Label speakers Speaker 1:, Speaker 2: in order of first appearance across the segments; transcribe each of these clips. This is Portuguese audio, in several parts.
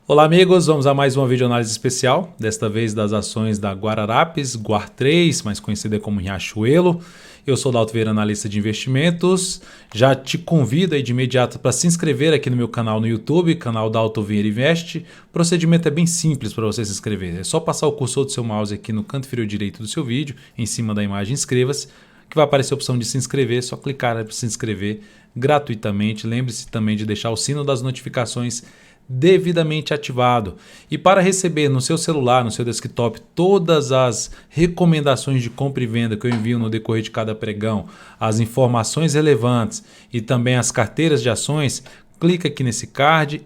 Speaker 1: Olá amigos, vamos a mais uma videoanálise especial, desta vez das ações da Guararapes, Guar3, mais conhecida como Riachuelo. Eu sou o Dalto Vieira, analista de investimentos. Já te convido aí de imediato para se inscrever aqui no meu canal no YouTube, canal Dalto Vieira Investe. O procedimento é bem simples para você se inscrever, é só passar o cursor do seu mouse aqui no canto inferior direito do seu vídeo, em cima da imagem inscreva-se, que vai aparecer a opção de se inscrever, é só clicar para se inscrever gratuitamente. Lembre-se também de deixar o sino das notificações devidamente ativado. E para receber no seu celular, no seu desktop, todas as recomendações de compra e venda que eu envio no decorrer de cada pregão, as informações relevantes e também as carteiras de ações, clica aqui nesse card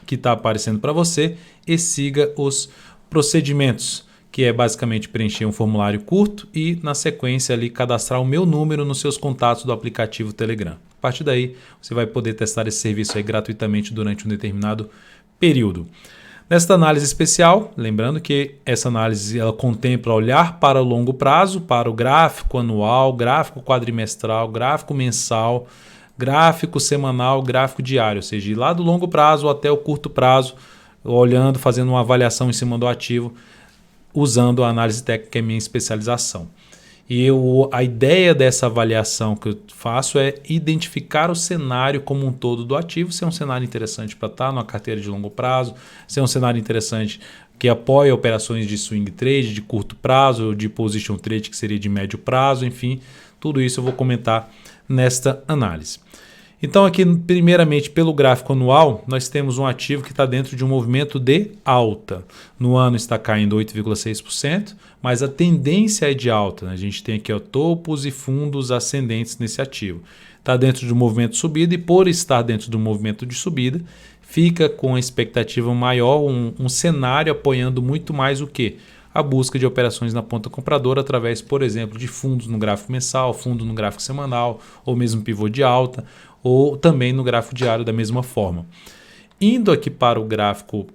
Speaker 1: que está aparecendo para você e siga os procedimentos, que é basicamente preencher um formulário curto e, na sequência, ali cadastrar o meu número nos seus contatos do aplicativo Telegram. A partir daí, você vai poder testar esse serviço aí gratuitamente durante um determinado período. Nesta análise especial, lembrando que essa análise ela contempla olhar para o longo prazo, para o gráfico anual, gráfico quadrimestral, gráfico mensal, gráfico semanal, gráfico diário, ou seja, ir lá do longo prazo até o curto prazo, olhando, fazendo uma avaliação em cima do ativo, usando a análise técnica, que é minha especialização. E a ideia dessa avaliação que eu faço é identificar o cenário como um todo do ativo, se é um cenário interessante para estar numa carteira de longo prazo, se é um cenário interessante que apoia operações de swing trade, de curto prazo, de position trade, que seria de médio prazo, enfim, tudo isso eu vou comentar nesta análise. Então aqui, primeiramente, pelo gráfico anual, nós temos um ativo que está dentro de um movimento de alta. No ano está caindo 8,6%, mas a tendência é de alta, né? A gente tem aqui topos e fundos ascendentes nesse ativo. Está dentro de um movimento de subida e, por estar dentro do movimento de subida, fica com a expectativa maior, um cenário apoiando muito mais o quê? A busca de operações na ponta compradora através, por exemplo, de fundos no gráfico mensal, fundo no gráfico semanal, ou mesmo pivô de alta, ou também no gráfico diário da mesma forma. Indo aqui para o gráfico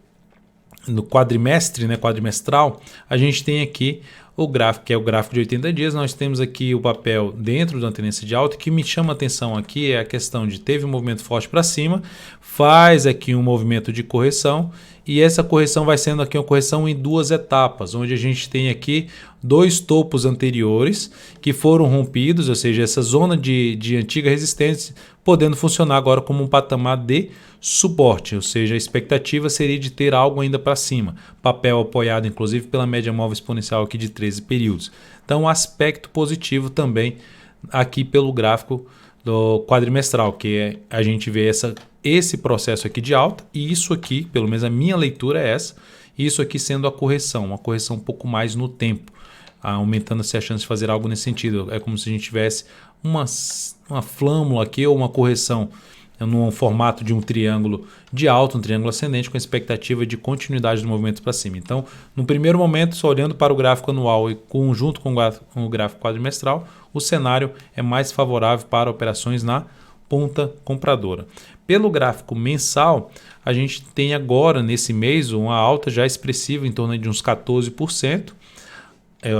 Speaker 1: no quadrimestre, né, quadrimestral, a gente tem aqui o gráfico, que é o gráfico de 80 dias. Nós temos aqui o papel dentro da tendência de alta. O que me chama a atenção aqui é a questão de teve um movimento forte para cima, faz aqui um movimento de correção, e essa correção vai sendo aqui uma correção em duas etapas, onde a gente tem aqui dois topos anteriores que foram rompidos, ou seja, essa zona de antiga resistência podendo funcionar agora como um patamar de suporte, ou seja, a expectativa seria de ter algo ainda para cima, papel apoiado inclusive pela média móvel exponencial aqui de 13 períodos. Então, um aspecto positivo também aqui pelo gráfico do quadrimestral, que é a gente vê esse processo aqui de alta, e isso aqui, pelo menos a minha leitura é essa, isso aqui sendo a correção, uma correção um pouco mais no tempo, aumentando-se a chance de fazer algo nesse sentido. É como se a gente tivesse uma flâmula aqui ou uma correção num formato de um triângulo de alta, um triângulo ascendente com a expectativa de continuidade do movimento para cima. Então, no primeiro momento, só olhando para o gráfico anual e conjunto com o gráfico quadrimestral, o cenário é mais favorável para operações na ponta compradora. Pelo gráfico mensal, a gente tem agora, nesse mês, uma alta já expressiva em torno de uns 14%.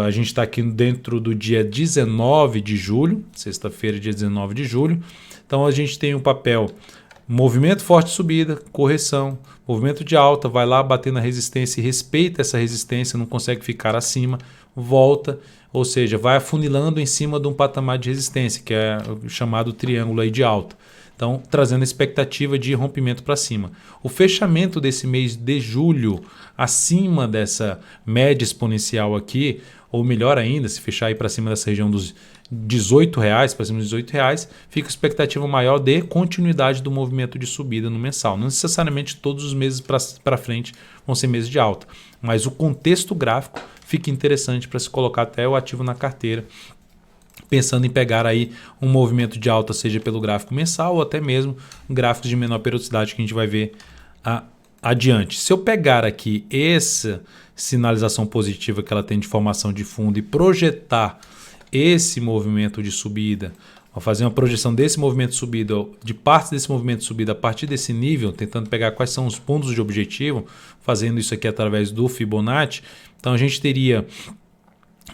Speaker 1: A gente está aqui dentro do dia 19 de julho, sexta-feira, dia 19 de julho. Então a gente tem um papel, movimento forte de subida, correção, movimento de alta, vai lá bater na resistência e respeita essa resistência, não consegue ficar acima, volta, ou seja, vai afunilando em cima de um patamar de resistência, que é o chamado triângulo aí de alta. Então, trazendo a expectativa de rompimento para cima. O fechamento desse mês de julho, acima dessa média exponencial aqui, ou melhor ainda, se fechar aí para cima dessa região dos R$18, para cima dos R$18, fica a expectativa maior de continuidade do movimento de subida no mensal. Não necessariamente todos os meses para frente vão ser meses de alta, mas o contexto gráfico fica interessante para se colocar até o ativo na carteira, pensando em pegar aí um movimento de alta, seja pelo gráfico mensal ou até mesmo gráficos de menor periodicidade que a gente vai ver adiante. Se eu pegar aqui essa sinalização positiva que ela tem de formação de fundo e projetar esse movimento de subida, ao fazer uma projeção desse movimento de subida, de parte desse movimento de subida a partir desse nível, tentando pegar quais são os pontos de objetivo, fazendo isso aqui através do Fibonacci, então a gente teria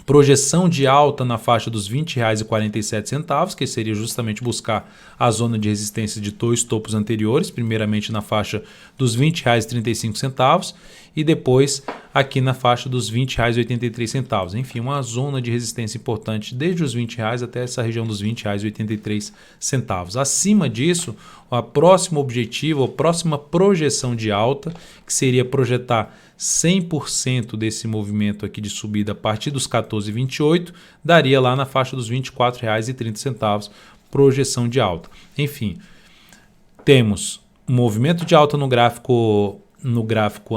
Speaker 1: Projeção de alta na faixa dos R$ 20,47, que seria justamente buscar a zona de resistência de dois topos anteriores, primeiramente na faixa dos R$ 20,35 e depois aqui na faixa dos R$ 20,83. Enfim, uma zona de resistência importante desde os R$ 20 até essa região dos R$ 20,83. Acima disso, o próximo objetivo, a próxima projeção de alta, que seria projetar 100% desse movimento aqui de subida a partir dos 14,28, daria lá na faixa dos R$ 24,30, projeção de alta. Enfim, temos um movimento de alta no gráfico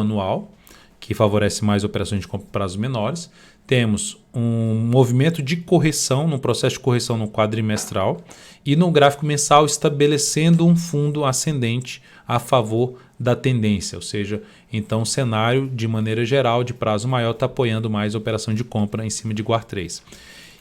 Speaker 1: anual, que favorece mais operações de compra prazos menores. Temos um movimento de correção, no processo de correção no quadrimestral, e no gráfico mensal estabelecendo um fundo ascendente a favor da tendência, ou seja, então o cenário de maneira geral de prazo maior está apoiando mais a operação de compra em cima de GUAR3.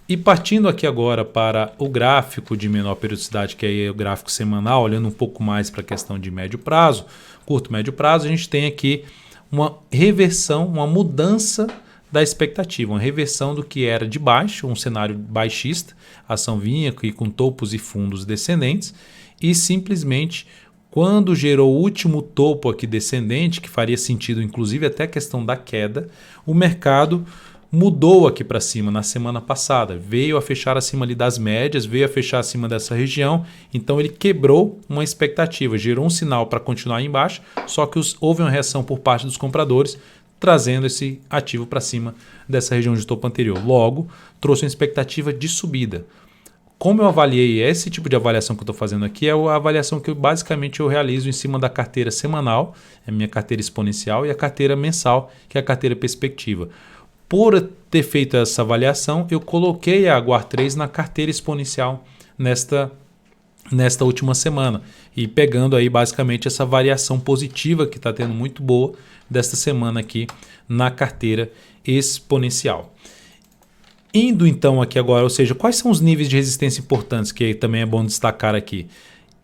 Speaker 1: E partindo aqui agora para o gráfico de menor periodicidade, que é o gráfico semanal, olhando um pouco mais para a questão de médio prazo, curto médio prazo, a gente tem aqui uma reversão, uma mudança da expectativa, uma reversão do que era de baixo, um cenário baixista, a ação vinha aqui com topos e fundos descendentes e simplesmente quando gerou o último topo aqui descendente, que faria sentido inclusive até a questão da queda, o mercado mudou aqui para cima na semana passada, veio a fechar acima ali das médias, veio a fechar acima dessa região, então ele quebrou uma expectativa, gerou um sinal para continuar aí embaixo, só que houve uma reação por parte dos compradores, trazendo esse ativo para cima dessa região de topo anterior. Logo, trouxe uma expectativa de subida. Como eu avaliei esse tipo de avaliação que eu estou fazendo aqui, é a avaliação que basicamente eu realizo em cima da carteira semanal, a minha carteira exponencial, e a carteira mensal, que é a carteira perspectiva. Por ter feito essa avaliação, eu coloquei a GUAR3 na carteira exponencial nesta última semana e pegando aí basicamente essa variação positiva que está tendo muito boa desta semana aqui na carteira exponencial. Indo então aqui agora, ou seja, quais são os níveis de resistência importantes que também é bom destacar aqui?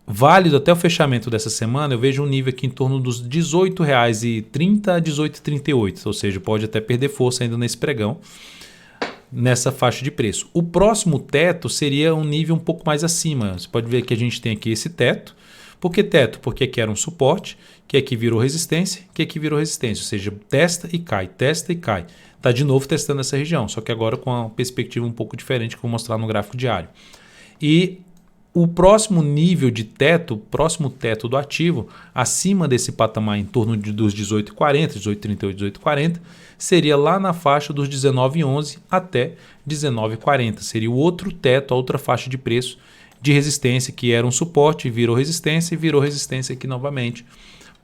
Speaker 1: Válido até o fechamento dessa semana, eu vejo um nível aqui em torno dos R$ 18,30 a R$ 18,38, ou seja, pode até perder força ainda nesse pregão, nessa faixa de preço. O próximo teto seria um nível um pouco mais acima. Você pode ver que a gente tem aqui esse teto. Por que teto? Porque aqui era um suporte, que aqui virou resistência, que aqui virou resistência, ou seja, testa e cai, testa e cai. Está de novo testando essa região, só que agora com uma perspectiva um pouco diferente que eu vou mostrar no gráfico diário. E o próximo nível de teto, próximo teto do ativo, acima desse patamar em torno dos 18,40, 18,38, 18,40, seria lá na faixa dos 19,11 até 19,40. Seria o outro teto, a outra faixa de preço de resistência, que era um suporte, virou resistência e virou resistência aqui novamente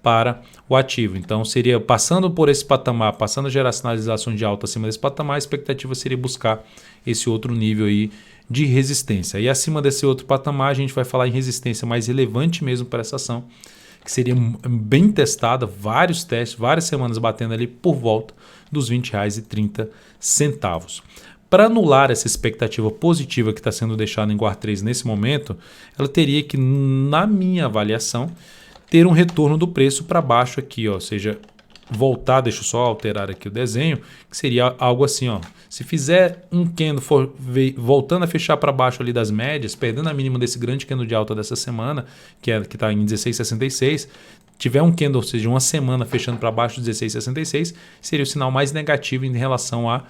Speaker 1: para o ativo. Então seria passando por esse patamar, passando a gerar sinalização de alta acima desse patamar, a expectativa seria buscar esse outro nível aí de resistência. E acima desse outro patamar a gente vai falar em resistência mais relevante mesmo para essa ação, que seria bem testada, vários testes, várias semanas batendo ali por volta dos R$ 20,30. Para anular essa expectativa positiva que está sendo deixada em GUAR3 nesse momento, ela teria que, na minha avaliação, ter um retorno do preço para baixo aqui, ó, ou seja, voltar, deixa eu só alterar aqui o desenho, que seria algo assim, ó. Se fizer um candle voltando a fechar para baixo ali das médias, perdendo a mínima desse grande candle de alta dessa semana, que está em 16,66, tiver um candle, ou seja, uma semana fechando para baixo de 16,66, seria o sinal mais negativo em relação à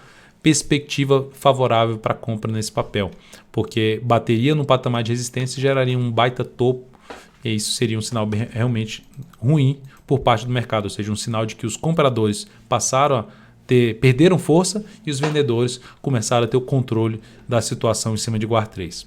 Speaker 1: perspectiva favorável para compra nesse papel, porque bateria no patamar de resistência geraria um baita topo, e isso seria um sinal realmente ruim por parte do mercado, ou seja, um sinal de que os compradores perderam força e os vendedores começaram a ter o controle da situação em cima de GUAR3.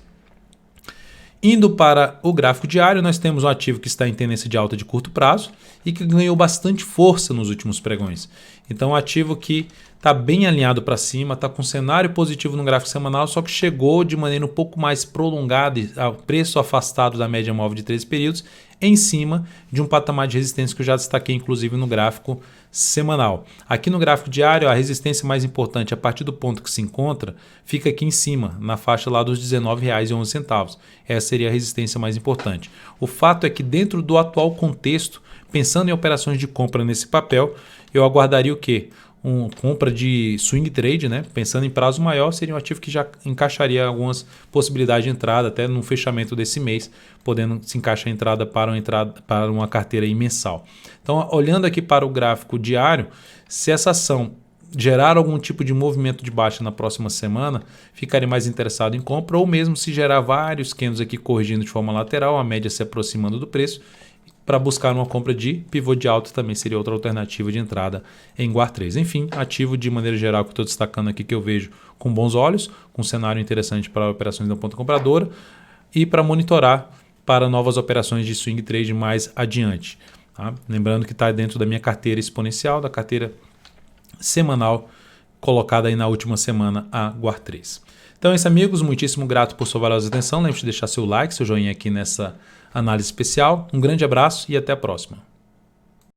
Speaker 1: Indo para o gráfico diário, nós temos um ativo que está em tendência de alta de curto prazo e que ganhou bastante força nos últimos pregões. Então, um ativo que está bem alinhado para cima, está com cenário positivo no gráfico semanal, só que chegou de maneira um pouco mais prolongada, preço afastado da média móvel de 13 períodos, em cima de um patamar de resistência que eu já destaquei inclusive no gráfico semanal. Aqui no gráfico diário, a resistência mais importante a partir do ponto que se encontra fica aqui em cima, na faixa lá dos R$ 19,11. Essa seria a resistência mais importante. O fato é que dentro do atual contexto, pensando em operações de compra nesse papel, eu aguardaria o quê? compra de swing trade, né? Pensando em prazo maior, seria um ativo que já encaixaria algumas possibilidades de entrada, até no fechamento desse mês, podendo se encaixar a entrada para uma carteira aí mensal. Então, olhando aqui para o gráfico diário, se essa ação gerar algum tipo de movimento de baixa na próxima semana, ficaria mais interessado em compra, ou mesmo se gerar vários candles aqui corrigindo de forma lateral, a média se aproximando do preço, para buscar uma compra de pivô de alta também seria outra alternativa de entrada em GUAR3. Enfim, ativo de maneira geral que eu estou destacando aqui, que eu vejo com bons olhos, com um cenário interessante para operações da ponta compradora e para monitorar para novas operações de swing trade mais adiante. Tá? Lembrando que está dentro da minha carteira exponencial, da carteira semanal colocada aí na última semana, a GUAR3. Então é isso, amigos, muitíssimo grato por sua valiosa atenção. Lembre-se de deixar seu like, seu joinha aqui nessa análise especial. Um grande abraço e até a próxima.